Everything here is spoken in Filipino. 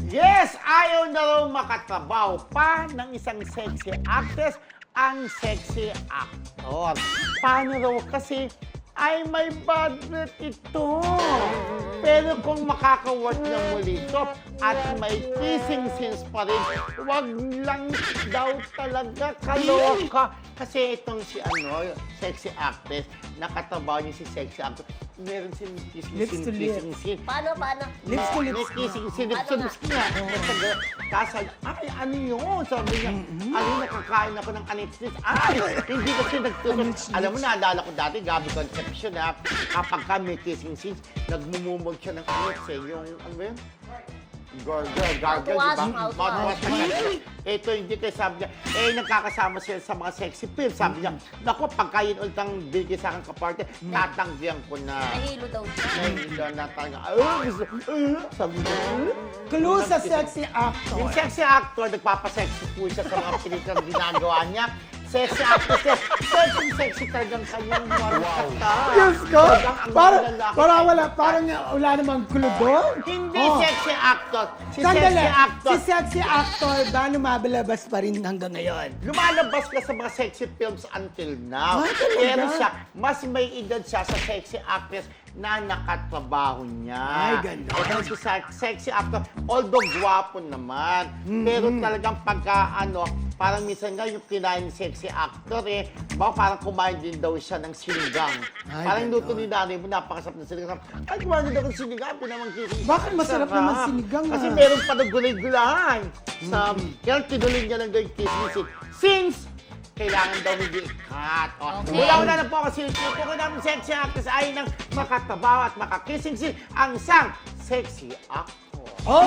Yes, ayaw na raw makatrabaho pa ng isang sexy actress ang sexy actor. Paano raw kasi ay may budget ito. Pero kung makaka-work na muli ito at may kissing scenes pa rin, wag lang daw talaga kaloka. Kasi itong si sexy actress, nakatrabaho niya si sexy actor. Meron silang kissing scene. Paano? Lips to lips Kissing scene, lips to lips nga. Kasal, ay ano yun? Sabi niya, nakakain ako ng anitsnits. Ay, hindi kasi nagtutok. Alam mo, naalala ko dati, Gabby Concepcion, kapag ka may kissing scenes, nagmumumog siya ng anits yung, ano ba yun? Gargle, di ba? Mouthwash. Ito, hindi kayo sabi niya, nagkakasama sila sa mga sexy films. Sabi niya, naku, pagka yun ulit ang bigay sa akin kaparte, tatanggihan ko na. Nahilo daw siya. Nahilo na talaga. Sabi niya, Clue sa sexy actor. yung sexy actor, nagpapasexy po siya sa mga pelikulang ginagawa niya. Sexy actress, sexy talagang kanyang markata. Diyos ko! Parang Parang wala namang clue doon. Hindi sexy actor. Si Sandali, sexy actor. si sexy actor ba lumabalabas pa rin hanggang ngayon? Lumalabas ka sa mga sexy films until now. Ay, talaga? Pero siya, mas may edad siya sa sexy actress na nakatrabaho niya. Ay, gano'n. Ito si sexy actor, although gwapo naman. Pero talagang pagka parang minsan nga yung kinain ni sexy actor parang kumain din daw siya ng sinigang. Ay, Parang gano'n. luto ni nanay mo, napakasarap ng sinigang. Ay, kumain din daw ng sinigang, pinamang kissing. Bakit masarap naman sinigang, Kasi ah? meron pa ng gulay-gulay. Kaya tinuloy niya lang daw yung kissing scene. Since kailangan daw hindi i-cut. Okay. Wala na po kasi ko namin sexy actress ay nang makatabaw at makakissing scene ang isang sexy actor. Oh!